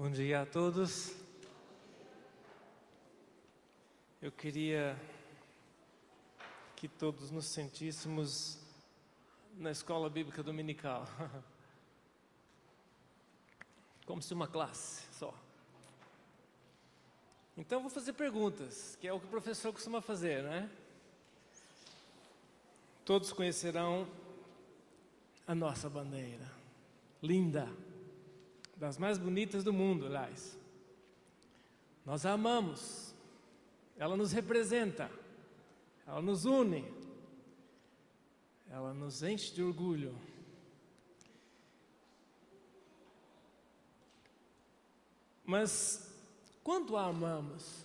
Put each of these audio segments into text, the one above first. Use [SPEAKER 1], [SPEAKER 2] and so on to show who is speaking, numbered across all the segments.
[SPEAKER 1] Bom dia a todos. Eu queria que todos nos sentíssemos na escola bíblica dominical, como se uma classe só. Então vou fazer perguntas, que é o que o professor costuma fazer, né? Todos conhecerão a nossa bandeira, linda, das mais bonitas do mundo, aliás. Nós a amamos, ela nos representa, ela nos une, ela nos enche de orgulho. Mas quando a amamos,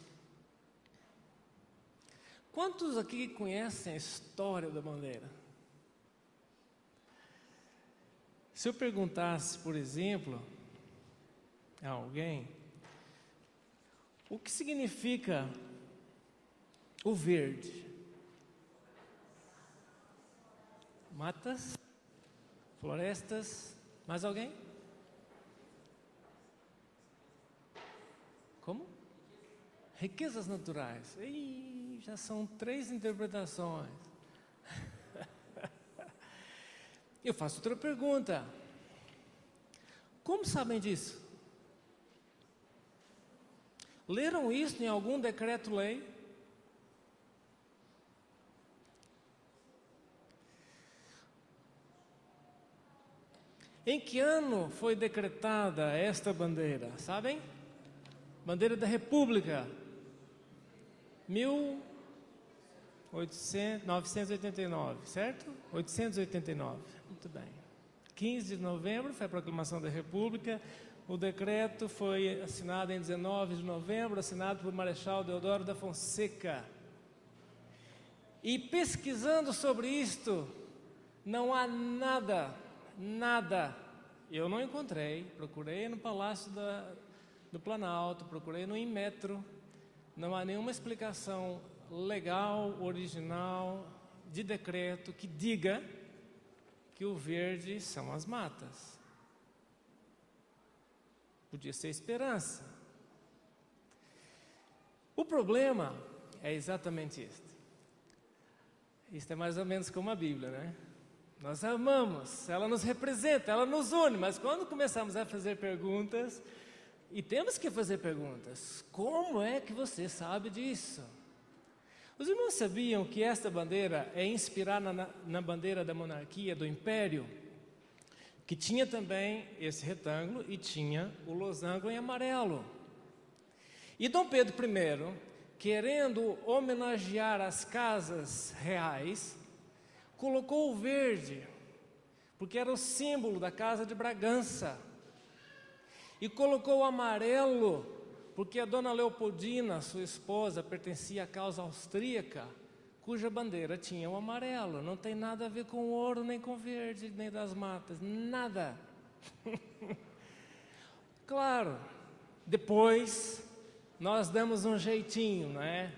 [SPEAKER 1] quantos aqui conhecem a história da bandeira? Se eu perguntasse, por exemplo, a alguém, o que significa o verde? Matas, florestas, mais alguém? Como? Riquezas naturais. Ih, já são 3 interpretações. Eu faço outra pergunta. Como sabem disso? Leram isso em algum decreto-lei? Em que ano foi decretada esta bandeira? Sabem? Bandeira da República. 1989, certo? 889. Muito bem. 15 de novembro foi a proclamação da República. O decreto foi assinado em 19 de novembro, assinado por Marechal Deodoro da Fonseca. E pesquisando sobre isto, não há nada, eu não encontrei, procurei no Palácio do Planalto, procurei no Inmetro, não há nenhuma explicação legal, original, de decreto que diga que o verde são as matas. Podia ser esperança. O problema é exatamente este. Isto é mais ou menos como a Bíblia, né? Nós amamos, ela nos representa, ela nos une, mas quando começamos a fazer perguntas, e temos que fazer perguntas, como é que você sabe disso? Os irmãos sabiam que esta bandeira é inspirada na bandeira da monarquia, do império, que tinha também esse retângulo e tinha o losango em amarelo. E Dom Pedro I, querendo homenagear as casas reais, colocou o verde, porque era o símbolo da casa de Bragança. E colocou o amarelo, porque a dona Leopoldina, sua esposa, pertencia à causa austríaca, cuja bandeira tinha o amarelo. Não tem nada a ver com ouro, nem com verde, nem das matas, nada. Claro, depois nós damos um jeitinho, não é?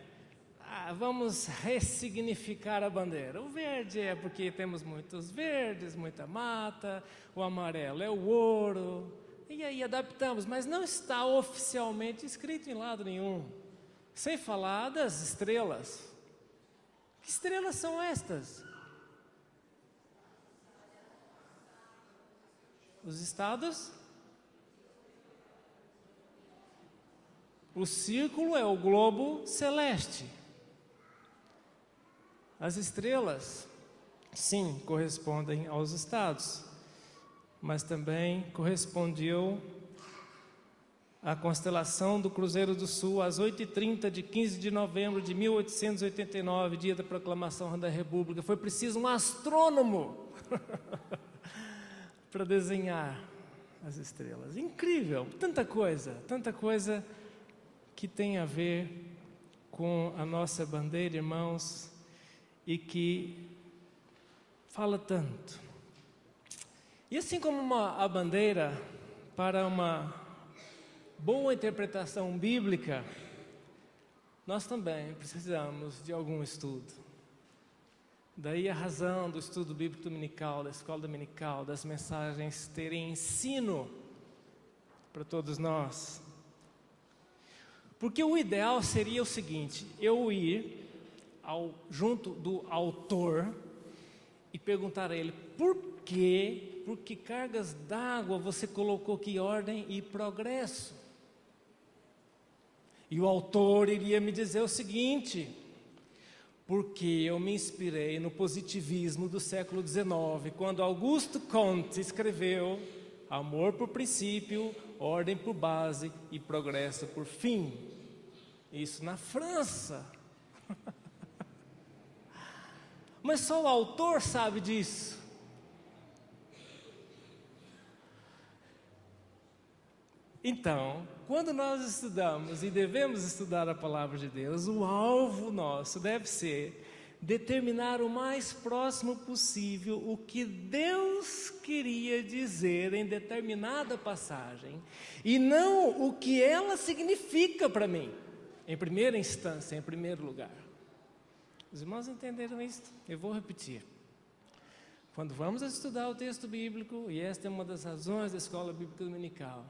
[SPEAKER 1] Vamos ressignificar a bandeira. O verde é porque temos muitos verdes, muita mata, o amarelo é o ouro, e aí adaptamos, mas não está oficialmente escrito em lado nenhum. Sem falar das estrelas. Que estrelas são estas? Os estados? O círculo é o globo celeste. As estrelas, sim, correspondem aos estados, mas também correspondiam à constelação do Cruzeiro do Sul, às 8h30 de 15 de novembro de 1889, dia da proclamação da República. Foi preciso um astrônomo para desenhar as estrelas. Incrível, tanta coisa que tem a ver com a nossa bandeira, irmãos, e que fala tanto. E assim como a bandeira, para uma boa interpretação bíblica, nós também precisamos de algum estudo. Daí a razão do estudo bíblico dominical, da escola dominical, das mensagens terem ensino para todos nós. Porque o ideal seria o seguinte: eu ir junto do autor e perguntar a ele: por que cargas d'água você colocou aqui ordem e progresso? E o autor iria me dizer o seguinte: porque eu me inspirei no positivismo do século XIX, quando Auguste Comte escreveu amor por princípio, ordem por base e progresso por fim. Isso na França. Mas só o autor sabe disso. Então, quando nós estudamos e devemos estudar a palavra de Deus, o alvo nosso deve ser determinar o mais próximo possível o que Deus queria dizer em determinada passagem, e não o que ela significa para mim, em primeira instância, em primeiro lugar. Os irmãos entenderam isso? Eu vou repetir. Quando vamos estudar o texto bíblico, e esta é uma das razões da escola bíblica dominical,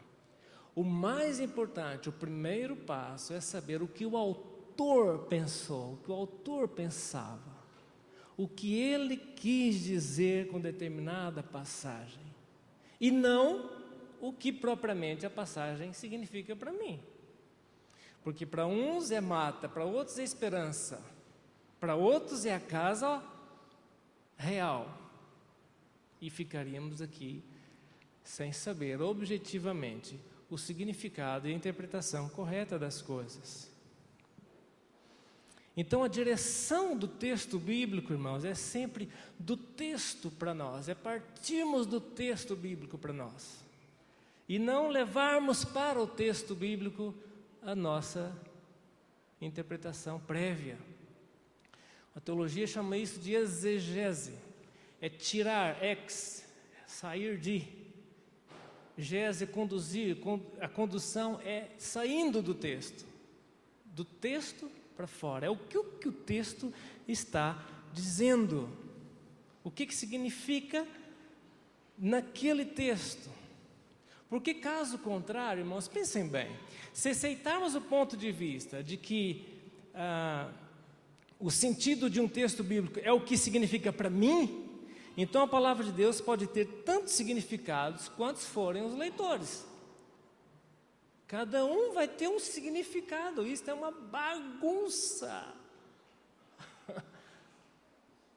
[SPEAKER 1] o mais importante, o primeiro passo é saber o que o autor pensou, o que o autor pensava, o que ele quis dizer com determinada passagem, e não o que propriamente a passagem significa para mim. Porque para uns é mata, para outros é esperança, para outros é a casa real. E ficaríamos aqui sem saber objetivamente o significado e a interpretação correta das coisas. Então a direção do texto bíblico, irmãos, é sempre do texto para nós, é partirmos do texto bíblico para nós, e não levarmos para o texto bíblico a nossa interpretação prévia. A teologia chama isso de exegese, é tirar, sair de. Gese, conduzir, a condução é saindo do texto para fora, é o que o texto está dizendo, o que significa naquele texto. Porque caso contrário, irmãos, pensem bem, se aceitarmos o ponto de vista de que o sentido de um texto bíblico é o que significa para mim, então a palavra de Deus pode ter tantos significados quantos forem os leitores. Cada um vai ter um significado, isso é uma bagunça.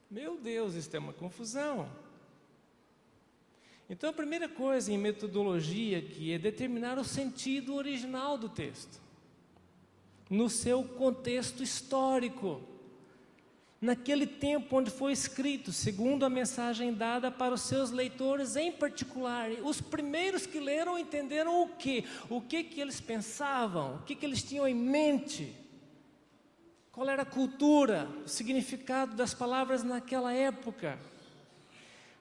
[SPEAKER 1] Meu Deus, isso é uma confusão. Então a primeira coisa em metodologia aqui é determinar o sentido original do texto, no seu contexto histórico, naquele tempo onde foi escrito, segundo a mensagem dada para os seus leitores em particular. Os primeiros que leram entenderam o quê? O que eles pensavam, o que eles tinham em mente, qual era a cultura, o significado das palavras naquela época.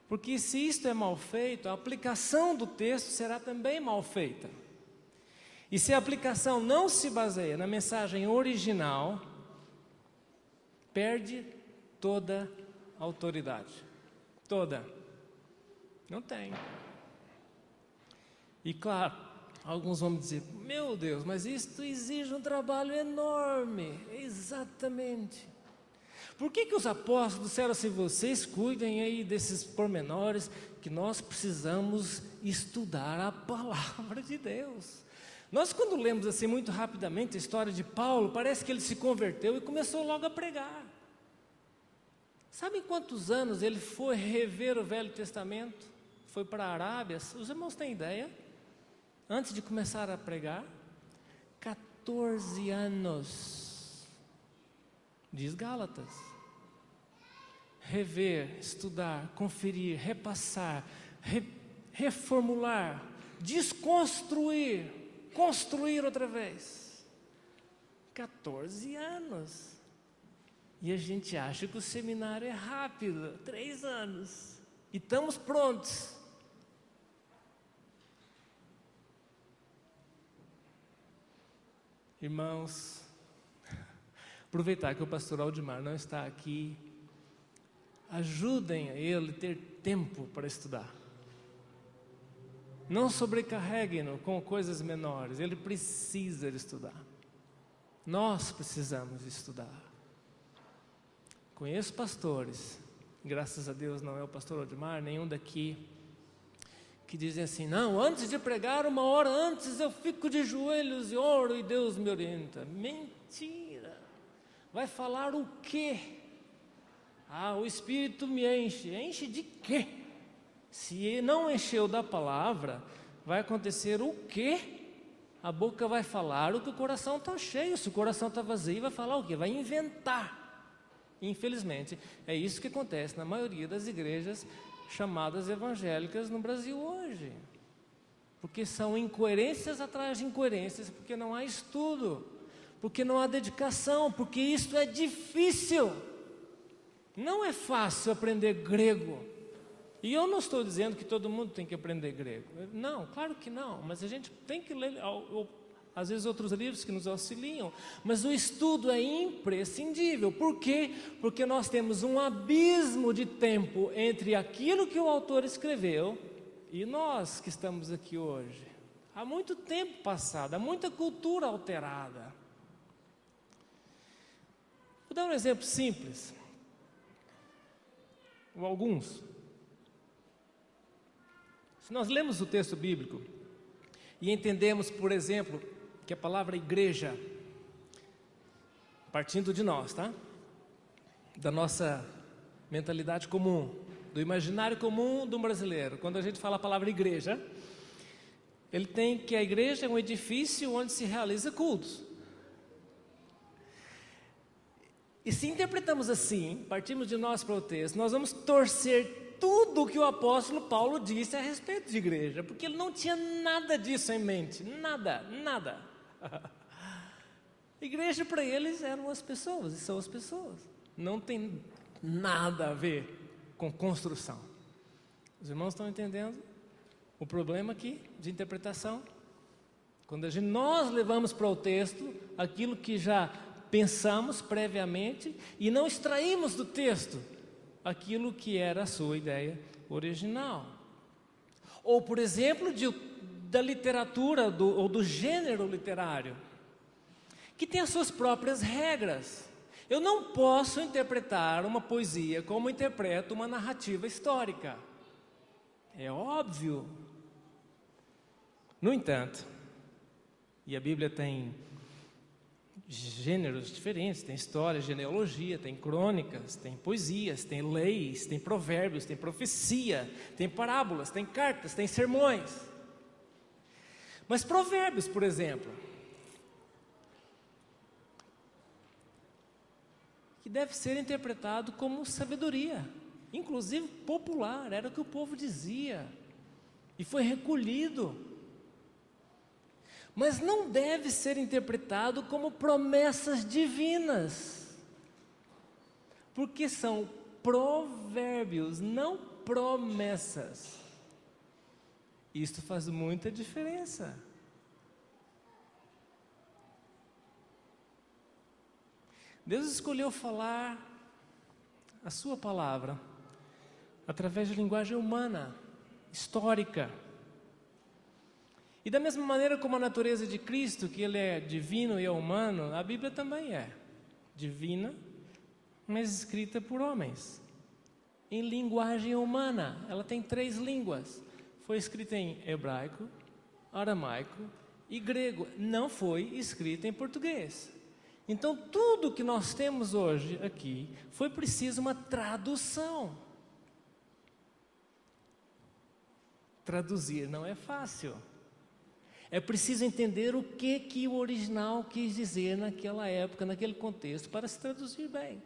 [SPEAKER 1] Porque se isto é mal feito, a aplicação do texto será também mal feita. E se a aplicação não se baseia na mensagem original, perde toda a autoridade. Toda. Não tem. E claro, alguns vão me dizer: meu Deus, mas isto exige um trabalho enorme. Exatamente. Por que os apóstolos disseram assim: vocês cuidem aí desses pormenores, que nós precisamos estudar a palavra de Deus? Nós, quando lemos assim muito rapidamente a história de Paulo, parece que ele se converteu e começou logo a pregar. Sabem quantos anos ele foi rever o Velho Testamento? Foi para a Arábia? Os irmãos têm ideia? Antes de começar a pregar? 14 anos. Diz Gálatas. Rever, estudar, conferir, repassar, reformular, desconstruir, construir outra vez. 14 anos. E a gente acha que o seminário é rápido, 3 anos. E estamos prontos. Irmãos, aproveitar que o pastor Aldimar não está aqui, ajudem a ele a ter tempo para estudar. Não sobrecarreguem-no com coisas menores. Ele precisa de estudar. Nós precisamos de estudar. Conheço pastores, graças a Deus não é o pastor Odmar, nenhum daqui, que dizem assim: não, antes de pregar, 1 hora antes eu fico de joelhos e oro e Deus me orienta. Mentira! Vai falar o quê? Ah, o Espírito me enche. Enche de quê? Se não encheu da palavra, vai acontecer o quê? A boca vai falar o que o coração está cheio. Se o coração está vazio, vai falar o quê? Vai inventar. Infelizmente, é isso que acontece na maioria das igrejas chamadas evangélicas no Brasil hoje. Porque são incoerências atrás de incoerências, porque não há estudo, porque não há dedicação, porque isso é difícil. Não é fácil aprender grego. E eu não estou dizendo que todo mundo tem que aprender grego. Não, claro que não. Mas a gente tem que ler, às vezes, outros livros que nos auxiliam. Mas o estudo é imprescindível. Por quê? Porque nós temos um abismo de tempo entre aquilo que o autor escreveu e nós que estamos aqui hoje. Há muito tempo passado, há muita cultura alterada. Vou dar um exemplo simples. Ou alguns. Se nós lemos o texto bíblico e entendemos, por exemplo, que a palavra igreja, partindo de nós, tá? Da nossa mentalidade comum, do imaginário comum do brasileiro, quando a gente fala a palavra igreja, ele tem que a igreja é um edifício onde se realiza cultos. E se interpretamos assim, partimos de nós para o texto, nós vamos torcer tudo o que o apóstolo Paulo disse a respeito de igreja, porque ele não tinha nada disso em mente, nada. Igreja para eles eram as pessoas, e são as pessoas, não tem nada a ver com construção. Os irmãos estão entendendo o problema aqui de interpretação? Quando nós levamos para o texto aquilo que já pensamos previamente e não extraímos do texto aquilo que era a sua ideia original. Ou, por exemplo, da literatura ou do gênero literário, que tem as suas próprias regras. Eu não posso interpretar uma poesia como interpreto uma narrativa histórica. É óbvio. No entanto, e a Bíblia tem gêneros diferentes, tem história, genealogia, tem crônicas, tem poesias, tem leis, tem provérbios, tem profecia, tem parábolas, tem cartas, tem sermões. Mas provérbios, por exemplo, que deve ser interpretado como sabedoria, inclusive popular, era o que o povo dizia, e foi recolhido. Mas não deve ser interpretado como promessas divinas, porque são provérbios, não promessas. Isto faz muita diferença. Deus escolheu falar a sua palavra através de linguagem humana, histórica. E da mesma maneira como a natureza de Cristo, que Ele é divino e é humano, a Bíblia também é divina, mas escrita por homens, em linguagem humana. Ela tem 3 línguas. Foi escrita em hebraico, aramaico e grego. Não foi escrita em português. Então, tudo que nós temos hoje aqui, foi preciso uma tradução. Traduzir não é fácil. É preciso entender o que o original quis dizer naquela época, naquele contexto, para se traduzir bem.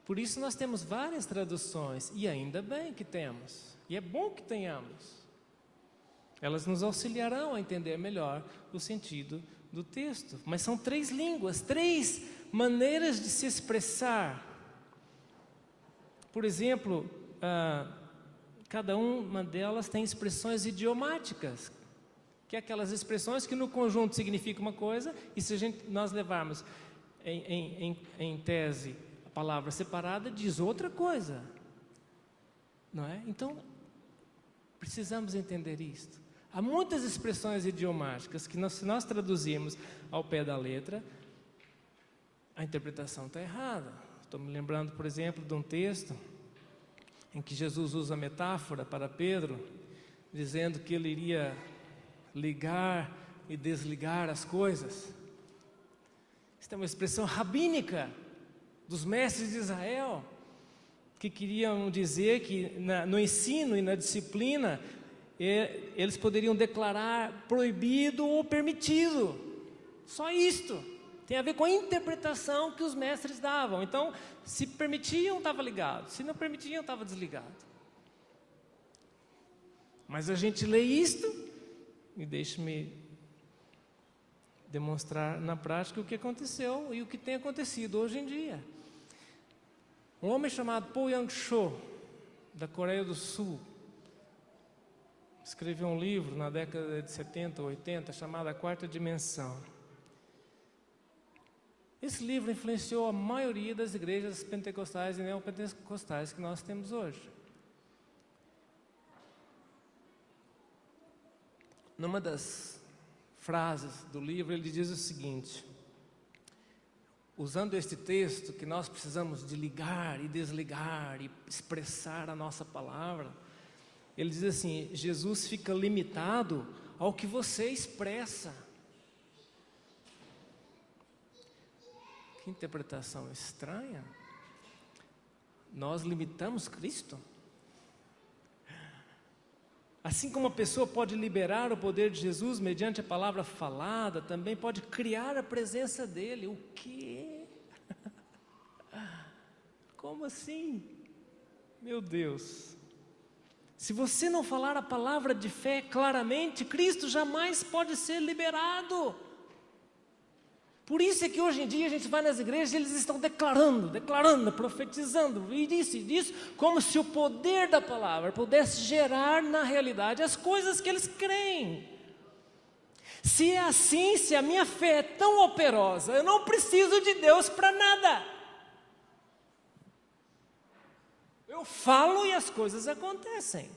[SPEAKER 1] Por isso nós temos várias traduções, e ainda bem que temos, e é bom que tenhamos. Elas nos auxiliarão a entender melhor o sentido do texto. Mas são 3 línguas, 3 maneiras de se expressar. Por exemplo, cada uma delas tem expressões idiomáticas, que é aquelas expressões que no conjunto significam uma coisa, e se nós levarmos em tese a palavra separada, diz outra coisa, não é? Então, precisamos entender isto. Há muitas expressões idiomáticas que se nós traduzirmos ao pé da letra, a interpretação está errada. Estou me lembrando, por exemplo, de um texto em que Jesus usa a metáfora para Pedro, dizendo que ele iria ligar e desligar as coisas. Isso é uma expressão rabínica dos mestres de Israel, que queriam dizer que no ensino e na disciplina eles poderiam declarar proibido ou permitido. Só isto. Tem a ver com a interpretação que os mestres davam. Então, se permitiam, estava ligado. Se não permitiam, estava desligado. Mas a gente lê isto e deixe-me demonstrar na prática o que aconteceu e o que tem acontecido hoje em dia. Um homem chamado Paul Yang-cho, da Coreia do Sul, escreveu um livro na década de 70 ou 80 chamado A Quarta Dimensão. Esse livro influenciou a maioria das igrejas pentecostais e neopentecostais que nós temos hoje. Numa das frases do livro, ele diz o seguinte, usando este texto, que nós precisamos de ligar e desligar e expressar a nossa palavra, ele diz assim: Jesus fica limitado ao que você expressa. Que interpretação estranha. Nós limitamos Cristo? Assim como a pessoa pode liberar o poder de Jesus mediante a palavra falada, também pode criar a presença dele. O quê? Como assim? Meu Deus. Se você não falar a palavra de fé claramente, Cristo jamais pode ser liberado. Por isso é que hoje em dia a gente vai nas igrejas e eles estão declarando, profetizando, e disso, como se o poder da palavra pudesse gerar na realidade as coisas que eles creem. Se é assim, se a minha fé é tão operosa, eu não preciso de Deus para nada. Eu falo e as coisas acontecem.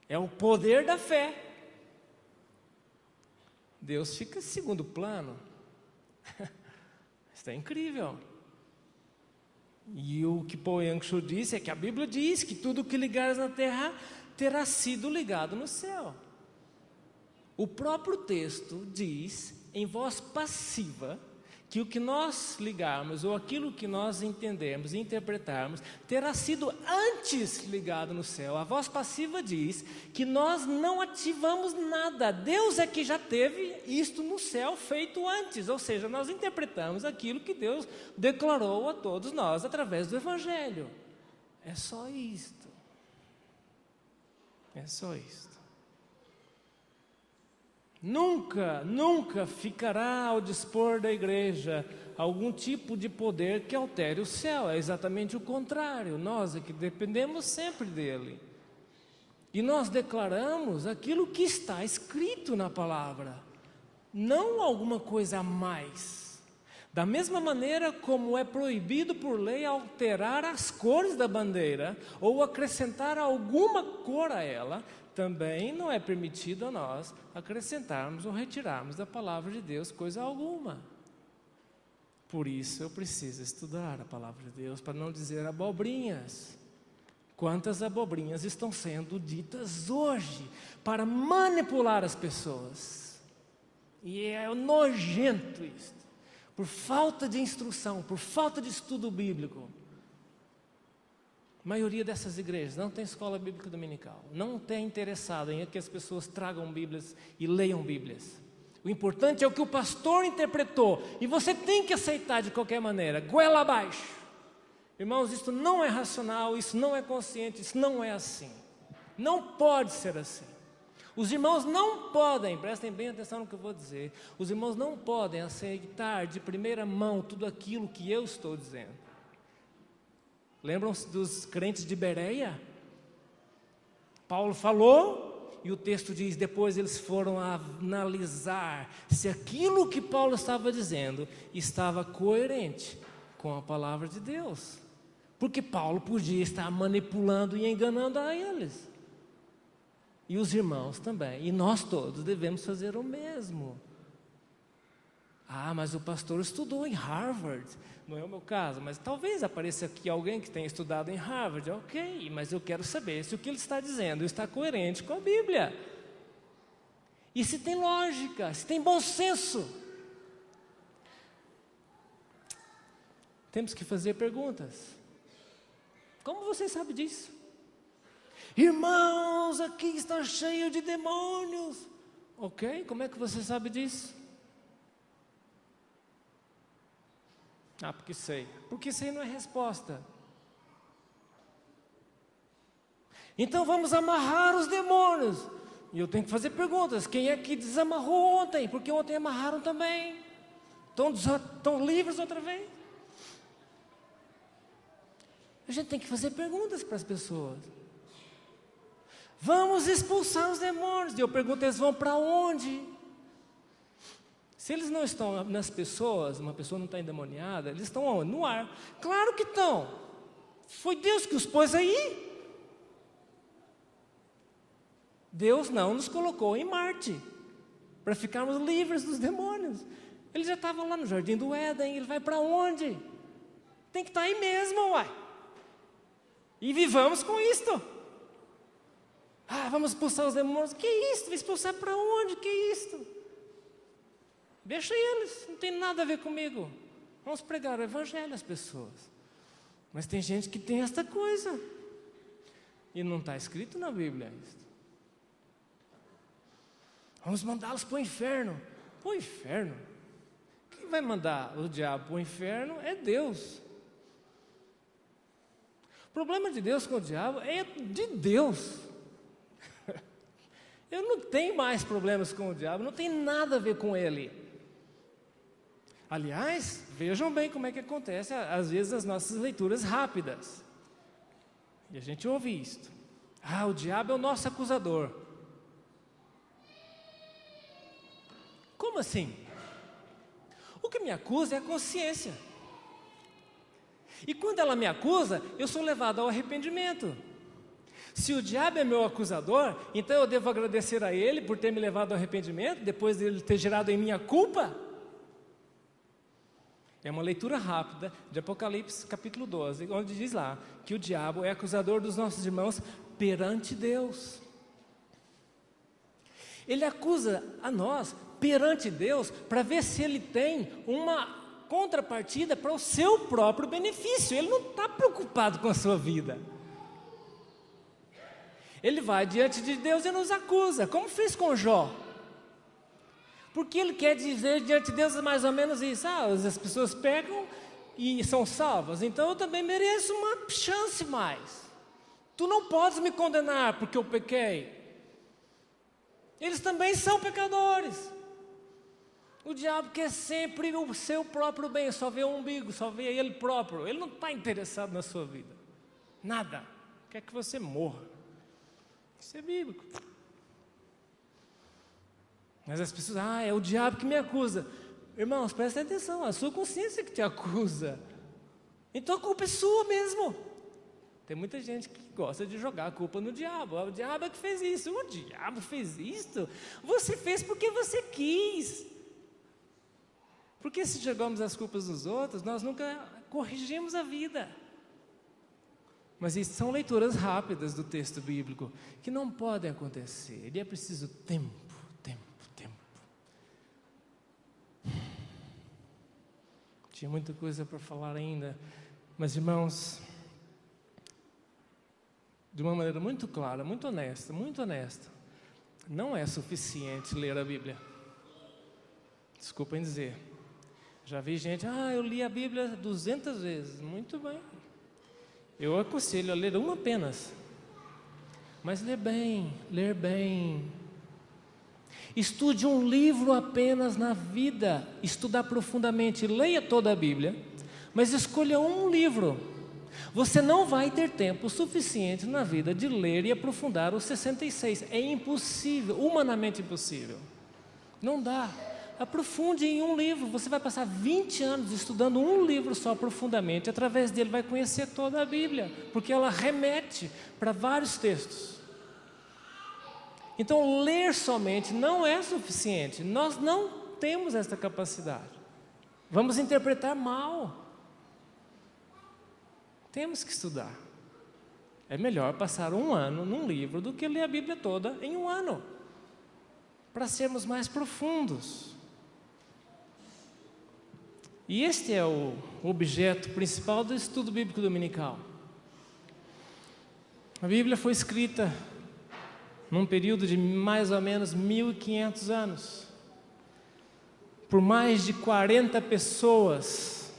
[SPEAKER 1] É o poder da fé. Deus fica em segundo plano. Isso é incrível. E o que Paul Yang-cho disse é que a Bíblia diz que tudo que ligares na terra terá sido ligado no céu. O próprio texto diz, em voz passiva, que o que nós ligarmos, ou aquilo que nós entendermos e interpretarmos, terá sido antes ligado no céu. A voz passiva diz que nós não ativamos nada. Deus é que já teve isto no céu feito antes. Ou seja, nós interpretamos aquilo que Deus declarou a todos nós através do Evangelho. É só isto. É só isto. Nunca ficará ao dispor da igreja algum tipo de poder que altere o céu. É exatamente o contrário. Nós é que dependemos sempre dele. E nós declaramos aquilo que está escrito na palavra, não alguma coisa a mais. Da mesma maneira como é proibido por lei alterar as cores da bandeira ou acrescentar alguma cor a ela, também não é permitido a nós acrescentarmos ou retirarmos da palavra de Deus coisa alguma. Por isso eu preciso estudar a palavra de Deus para não dizer abobrinhas. Quantas abobrinhas estão sendo ditas hoje para manipular as pessoas? E é nojento isso. Por falta de instrução, por falta de estudo bíblico. A maioria dessas igrejas não tem escola bíblica dominical, não tem interessado em que as pessoas tragam Bíblias e leiam Bíblias. O importante é o que o pastor interpretou, e você tem que aceitar de qualquer maneira, goela abaixo. Irmãos, isso não é racional, isso não é consciente, isso não é assim. Não pode ser assim. Os irmãos não podem, prestem bem atenção no que eu vou dizer, os irmãos não podem aceitar de primeira mão tudo aquilo que eu estou dizendo. Lembram-se dos crentes de Bereia? Paulo falou, e o texto diz, depois eles foram analisar se aquilo que Paulo estava dizendo estava coerente com a palavra de Deus. Porque Paulo podia estar manipulando e enganando a eles. E os irmãos também. E nós todos devemos fazer o mesmo. Ah, mas o pastor estudou em Harvard. Não é o meu caso, mas talvez apareça aqui alguém que tenha estudado em Harvard. Ok, mas eu quero saber se o que ele está dizendo está coerente com a Bíblia. E se tem lógica, se tem bom senso. Temos que fazer perguntas. Como você sabe disso? Irmãos, aqui está cheio de demônios. Ok, como é que você sabe disso? Ah, porque sei. Porque sei não é resposta. Então vamos amarrar os demônios. E eu tenho que fazer perguntas. Quem é que desamarrou ontem? Porque ontem amarraram também. Estão livres outra vez? A gente tem que fazer perguntas para as pessoas. Vamos expulsar os demônios. E eu pergunto, eles vão para onde? Se eles não estão nas pessoas, uma pessoa não está endemoniada, eles estão onde? No ar. Claro que estão. Foi Deus que os pôs aí. Deus não nos colocou em Marte para ficarmos livres dos demônios. Eles já estavam lá no Jardim do Éden. Ele vai para onde? Tem que estar aí mesmo, uai. E vivamos com isto. Ah, vamos expulsar os demônios. Que isto? Vai expulsar para onde? Que isto? Deixa eles, não tem nada a ver comigo. Vamos pregar o evangelho às pessoas. Mas tem gente que tem esta coisa. E não está escrito na Bíblia isso. Vamos mandá-los para o inferno. Para o inferno? Quem vai mandar o diabo para o inferno é Deus. O problema de Deus com o diabo é de Deus. Eu não tenho mais problemas com o diabo, não tem nada a ver com ele. Aliás, vejam bem como é que acontece, às vezes, as nossas leituras rápidas. E a gente ouve isto. Ah, o diabo é o nosso acusador. Como assim? O que me acusa é a consciência. E quando ela me acusa, eu sou levado ao arrependimento. Se o diabo é meu acusador, então eu devo agradecer a ele por ter me levado ao arrependimento, depois de ele ter gerado em mim a culpa? É uma leitura rápida de Apocalipse capítulo 12, onde diz lá que o diabo é acusador dos nossos irmãos perante Deus. Ele acusa a nós perante Deus para ver se ele tem uma contrapartida para o seu próprio benefício. Ele não está preocupado com a sua vida. Ele vai diante de Deus e nos acusa, como fez com Jó. Porque ele quer dizer diante de Deus mais ou menos isso. Ah, as pessoas pecam e são salvas, então eu também mereço uma chance mais. Tu não podes me condenar porque eu pequei. Eles também são pecadores. O diabo quer sempre o seu próprio bem, só vê o umbigo, só vê ele próprio. Ele não está interessado na sua vida. Nada. Quer que você morra. Isso é bíblico. Mas as pessoas, é o diabo que me acusa. Irmãos, prestem atenção, é a sua consciência que te acusa. Então a culpa é sua mesmo. Tem muita gente que gosta de jogar a culpa no diabo. O diabo é que fez isso. O diabo fez isso. Você fez porque você quis. Porque se jogamos as culpas nos outros, nós nunca corrigimos a vida. Mas isso são leituras rápidas do texto bíblico que não podem acontecer. E é preciso tempo. Tinha muita coisa para falar ainda, mas irmãos, de uma maneira muito clara, muito honesta, não é suficiente ler a Bíblia. Desculpem dizer. Já vi gente, eu li a Bíblia 200 vezes. Muito bem. Eu aconselho a ler uma apenas. Mas ler bem. Estude um livro apenas na vida. Estudar profundamente. Leia toda a Bíblia, mas escolha um livro. Você não vai ter tempo suficiente na vida de ler e aprofundar os 66. É impossível, humanamente impossível. Não dá. Aprofunde em um livro. Você vai passar 20 anos estudando um livro só profundamente. Através dele vai conhecer toda a Bíblia, porque ela remete para vários textos. Então, ler somente não é suficiente. Nós não temos essa capacidade. Vamos interpretar mal. Temos que estudar. É melhor passar um ano num livro do que ler a Bíblia toda em um ano, para sermos mais profundos. E este é o objeto principal do estudo bíblico dominical. A Bíblia foi escrita num período de mais ou menos 1500 anos, por mais de 40 pessoas.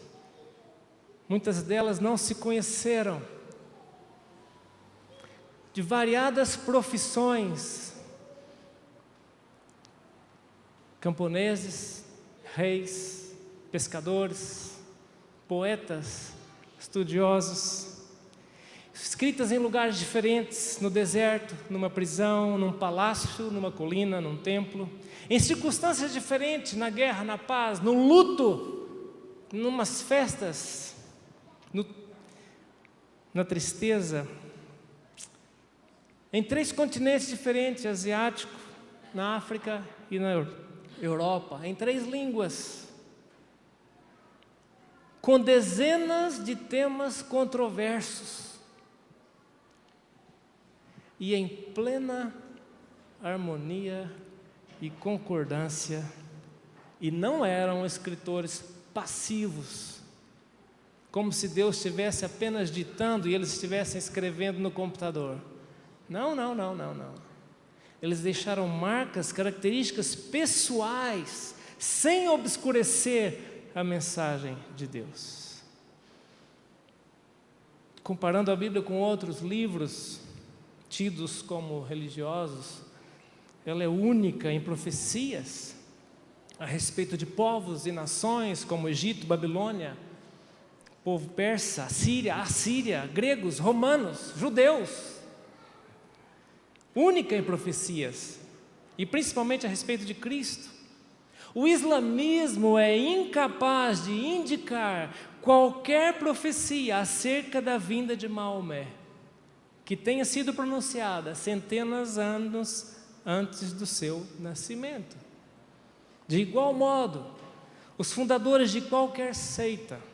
[SPEAKER 1] Muitas delas não se conheceram, de variadas profissões, camponeses, reis, pescadores, poetas, estudiosos, escritas em lugares diferentes, no deserto, numa prisão, num palácio, numa colina, num templo, em circunstâncias diferentes, na guerra, na paz, no luto, numas festas, na tristeza, em 3 continentes diferentes, asiático, na África e na Europa, em 3 línguas, com dezenas de temas controversos e em plena harmonia e concordância, e não eram escritores passivos, como se Deus estivesse apenas ditando e eles estivessem escrevendo no computador. Não. Eles deixaram marcas, características pessoais, sem obscurecer a mensagem de Deus. Comparando a Bíblia com outros livros tidos como religiosos, ela é única em profecias a respeito de povos e nações como Egito, Babilônia, povo persa, Assíria, gregos, romanos, judeus. Única em profecias, e principalmente a respeito de Cristo. O islamismo é incapaz de indicar qualquer profecia acerca da vinda de Maomé, que tenha sido pronunciada centenas de anos antes do seu nascimento. De igual modo, os fundadores de qualquer seita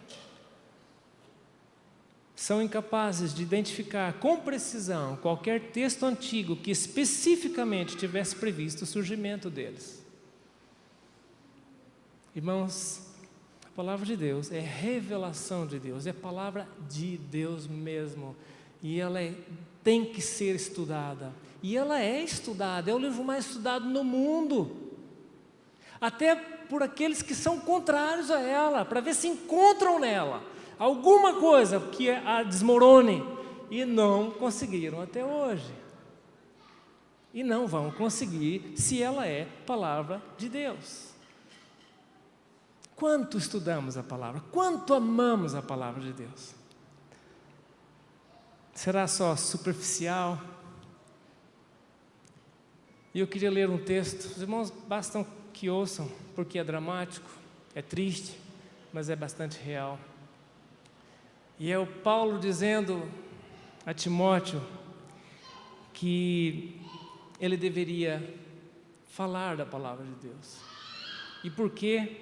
[SPEAKER 1] são incapazes de identificar com precisão qualquer texto antigo que especificamente tivesse previsto o surgimento deles. Irmãos, a palavra de Deus é revelação de Deus, é palavra de Deus mesmo, e ela tem que ser estudada, e ela é estudada, é o livro mais estudado no mundo, até por aqueles que são contrários a ela, para ver se encontram nela alguma coisa que a desmorone, e não conseguiram até hoje, e não vão conseguir se ela é palavra de Deus. Quanto estudamos a palavra, quanto amamos a palavra de Deus? Será só superficial? E eu queria ler um texto, os irmãos bastam que ouçam, porque é dramático, é triste, mas é bastante real. E é o Paulo dizendo a Timóteo que ele deveria falar da palavra de Deus. E por quê?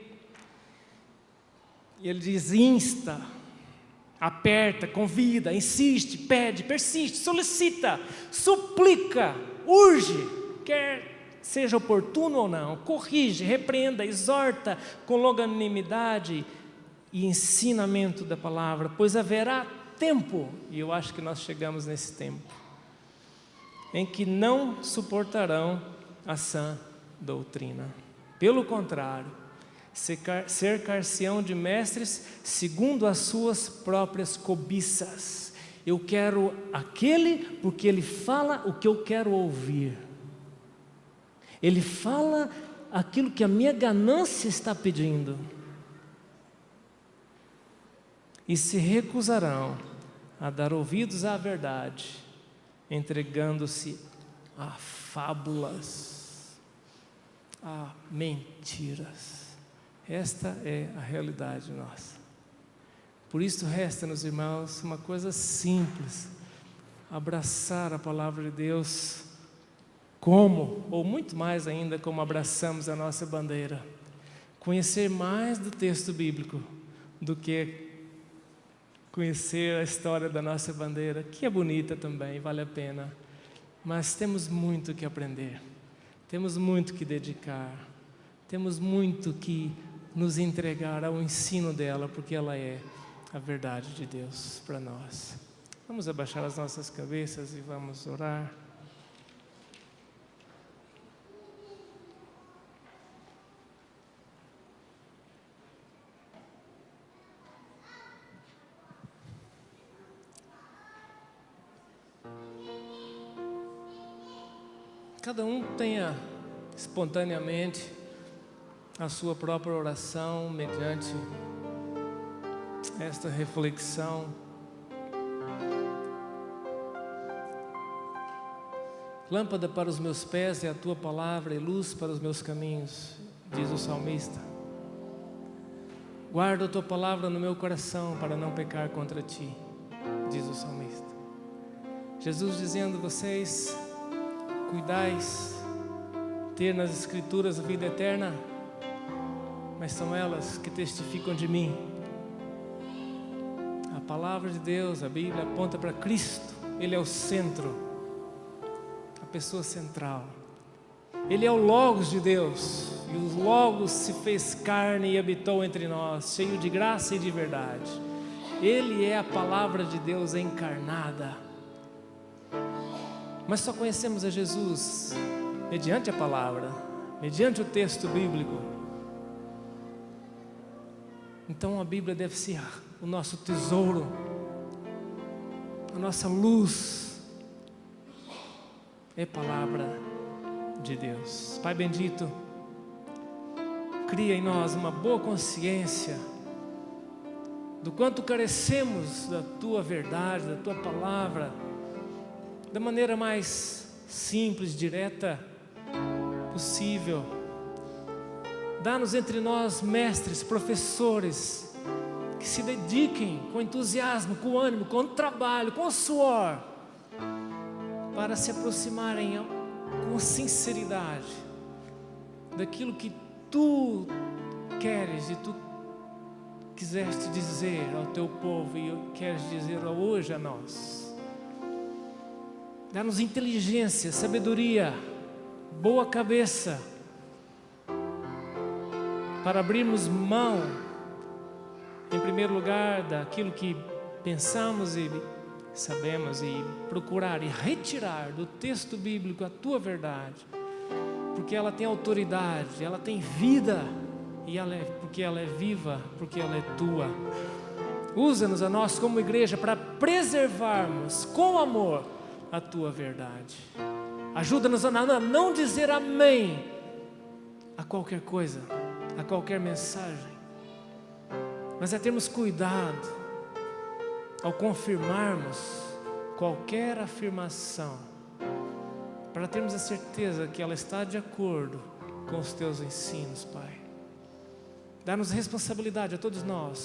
[SPEAKER 1] Ele diz: insta, aperta, convida, insiste, pede, persiste, solicita, suplica, urge, quer seja oportuno ou não, corrige, repreenda, exorta com longanimidade e ensinamento da palavra, pois haverá tempo, e eu acho que nós chegamos nesse tempo, em que não suportarão a sã doutrina. Pelo contrário, cercar-se-ão de mestres segundo as suas próprias cobiças. Eu quero aquele porque ele fala o que eu quero ouvir. Ele fala aquilo que a minha ganância está pedindo. E se recusarão a dar ouvidos à verdade, entregando-se a fábulas, a mentiras. Esta é a realidade nossa. Por isso resta-nos, irmãos, uma coisa simples: abraçar a palavra de Deus como, ou muito mais ainda, como abraçamos a nossa bandeira. Conhecer mais do texto bíblico do que conhecer a história da nossa bandeira, que é bonita também, vale a pena. Mas temos muito que aprender, temos muito que dedicar, temos muito que nos entregar ao ensino dela, porque ela é a verdade de Deus para nós. Vamos abaixar as nossas cabeças e vamos orar. Cada um tenha espontaneamente a sua própria oração mediante esta reflexão. Lâmpada para os meus pés é a tua palavra e luz para os meus caminhos, diz o salmista. Guarda a tua palavra no meu coração para não pecar contra ti, diz o salmista. Jesus dizendo: vocês cuidais ter nas escrituras a vida eterna, mas são elas que testificam de mim. A palavra de Deus, a Bíblia, aponta para Cristo. Ele é o centro, a pessoa central. Ele é o Logos de Deus, e o Logos se fez carne e habitou entre nós, cheio de graça e de verdade. Ele é a palavra de Deus encarnada. Mas só conhecemos a Jesus mediante a palavra, mediante o texto bíblico. Então a Bíblia deve ser o nosso tesouro, a nossa luz, é palavra de Deus. Pai bendito, cria em nós uma boa consciência do quanto carecemos da Tua verdade, da Tua palavra, da maneira mais simples, direta possível. Dá-nos entre nós mestres, professores, que se dediquem com entusiasmo, com ânimo, com trabalho, com suor, para se aproximarem com sinceridade daquilo que Tu queres e Tu quiseste dizer ao Teu povo e queres dizer hoje a nós. Dá-nos inteligência, sabedoria, boa cabeça, para abrirmos mão, em primeiro lugar, daquilo que pensamos e sabemos, e procurar e retirar do texto bíblico a Tua verdade, porque ela tem autoridade, ela tem vida, e porque ela é viva, porque ela é Tua. Usa-nos a nós como igreja para preservarmos com amor a Tua verdade. Ajuda-nos a não dizer amém a qualquer coisa, a qualquer mensagem, mas a termos cuidado ao confirmarmos qualquer afirmação, para termos a certeza que ela está de acordo com os Teus ensinos, Pai. Dá-nos responsabilidade a todos nós.